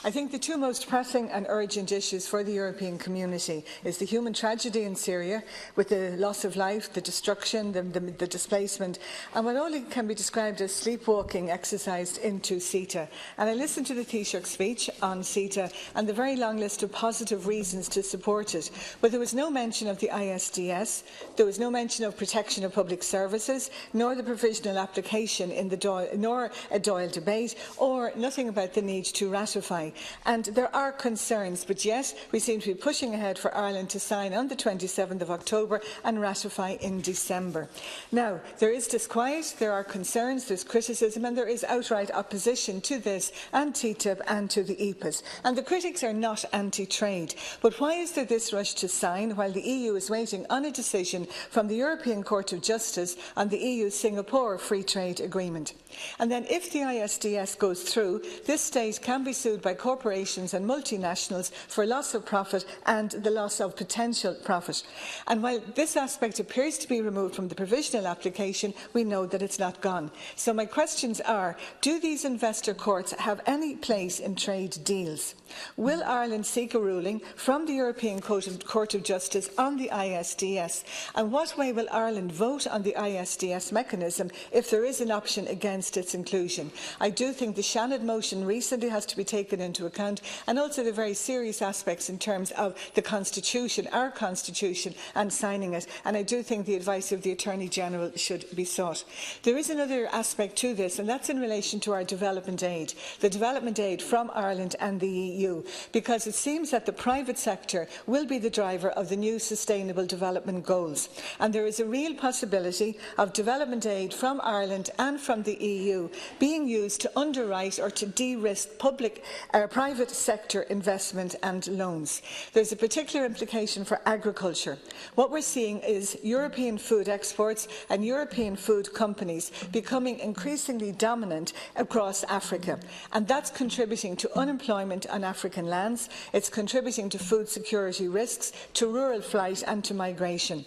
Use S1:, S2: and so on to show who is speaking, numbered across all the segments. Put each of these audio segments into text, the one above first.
S1: I think the two most pressing and urgent issues for the European community is the human tragedy in Syria, with the loss of life, the destruction, the displacement, and what only can be described as sleepwalking exercised into CETA. And I listened to the Taoiseach's speech on CETA and the very long list of positive reasons to support it, but there was no mention of the ISDS, there was no mention of protection of public services, nor the provisional application in the nor a Doyle debate, or nothing about the need to ratify. And there are concerns, but yes, we seem to be pushing ahead for Ireland to sign on the 27th of October and ratify in December. Now, there is disquiet, there are concerns, there is criticism, and there is outright opposition to this and TTIP and to the EPAs. And the critics are not anti-trade. But why is there this rush to sign while the EU is waiting on a decision from the European Court of Justice on the EU-Singapore Free Trade Agreement? And then if the ISDS goes through, this state can be sued by corporations and multinationals for loss of profit and the loss of potential profit. And while this aspect appears to be removed from the provisional application, we know that it's not gone. So my questions are, do these investor courts have any place in trade deals? Will Ireland seek a ruling from the European Court of Justice on the ISDS? And what way will Ireland vote on the ISDS mechanism if there is an option against its inclusion? I do think the Shannon motion recently has to be taken into account, and also the very serious aspects in terms of the Constitution, our Constitution, and signing it. And I do think the advice of the Attorney-General should be sought. There is another aspect to this, and that's in relation to our development aid, the development aid from Ireland and the EU, because it seems that the private sector will be the driver of the new Sustainable Development Goals. And there is a real possibility of development aid from Ireland and from the EU being used to underwrite or to de-risk private sector investment and loans. There's a particular implication for agriculture. What we're seeing is European food exports and European food companies becoming increasingly dominant across Africa. And that's contributing to unemployment on African lands. It's contributing to food security risks, to rural flight and to migration.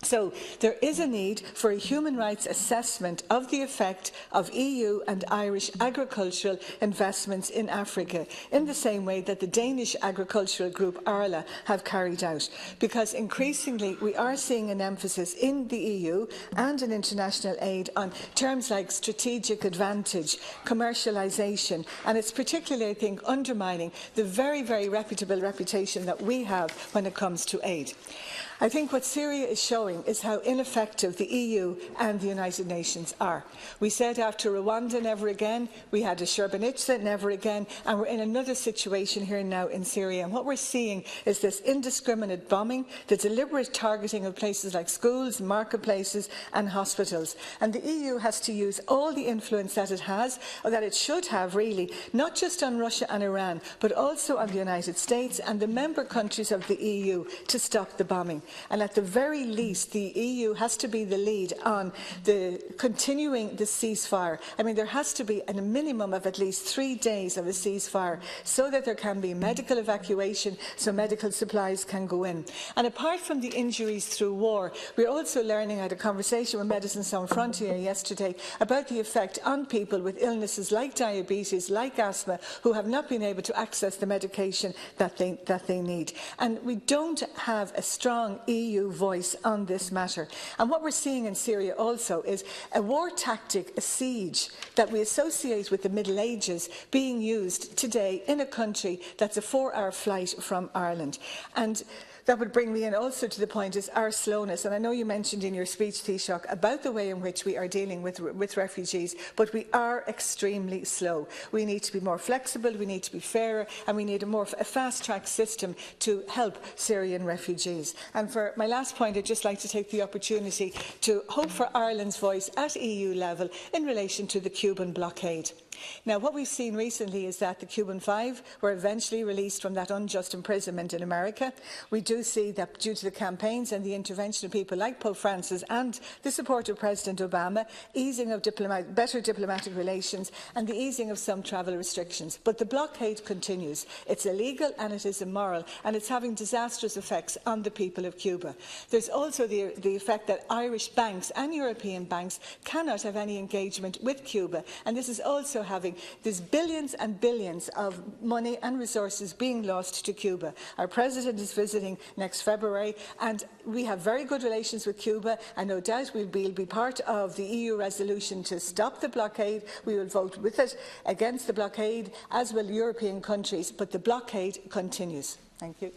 S1: So there is a need for a human rights assessment of the effect of EU and Irish agricultural investments in Africa, in the same way that the Danish agricultural group Arla have carried out. Because increasingly we are seeing an emphasis in the EU and in international aid on terms like strategic advantage, commercialisation, and it's particularly, I think, undermining the very, very reputable reputation that we have when it comes to aid. I think what Syria is showing is how ineffective the EU and the United Nations are. We said after Rwanda, never again. We had a Srebrenica, never again. And we're in another situation here now in Syria. And what we're seeing is this indiscriminate bombing, the deliberate targeting of places like schools, marketplaces and hospitals. And the EU has to use all the influence that it has, or that it should have really, not just on Russia and Iran, but also on the United States and the member countries of the EU to stop the bombing. And at the very least, the EU has to be the lead on continuing the ceasefire. I mean, there has to be a minimum of at least 3 days of a ceasefire so that there can be medical evacuation, so medical supplies can go in. And apart from the injuries through war, we're also learning, I had a conversation with Médecins Sans Frontières yesterday about the effect on people with illnesses like diabetes, like asthma, who have not been able to access the medication that they need. And we don't have a strong EU voice on this matter. And what we're seeing in Syria also is a war tactic, a siege that we associate with the Middle Ages being used today in a country that's a 4-hour flight from Ireland. And that would bring me in also to the point is our slowness. And I know you mentioned in your speech, Taoiseach, about the way in which we are dealing with refugees, but we are extremely slow. We need to be more flexible, we need to be fairer, and we need a fast-track system to help Syrian refugees. And for my last point, I'd just like to take the opportunity to hope for Ireland's voice at EU level in relation to the Cuban blockade. Now, what we've seen recently is that the Cuban Five were eventually released from that unjust imprisonment in America. We do see that due to the campaigns and the intervention of people like Pope Francis and the support of President Obama, easing of better diplomatic relations and the easing of some travel restrictions. But the blockade continues. It's illegal and it is immoral, and it's having disastrous effects on the people of Cuba. There's also the effect that Irish banks and European banks cannot have any engagement with Cuba, and this is also having. There's billions and billions of money and resources being lost to Cuba. Our President is visiting next February, and we have very good relations with Cuba, and no doubt we'll be part of the EU resolution to stop the blockade. We will vote with it against the blockade, as will European countries, but the blockade continues. Thank you.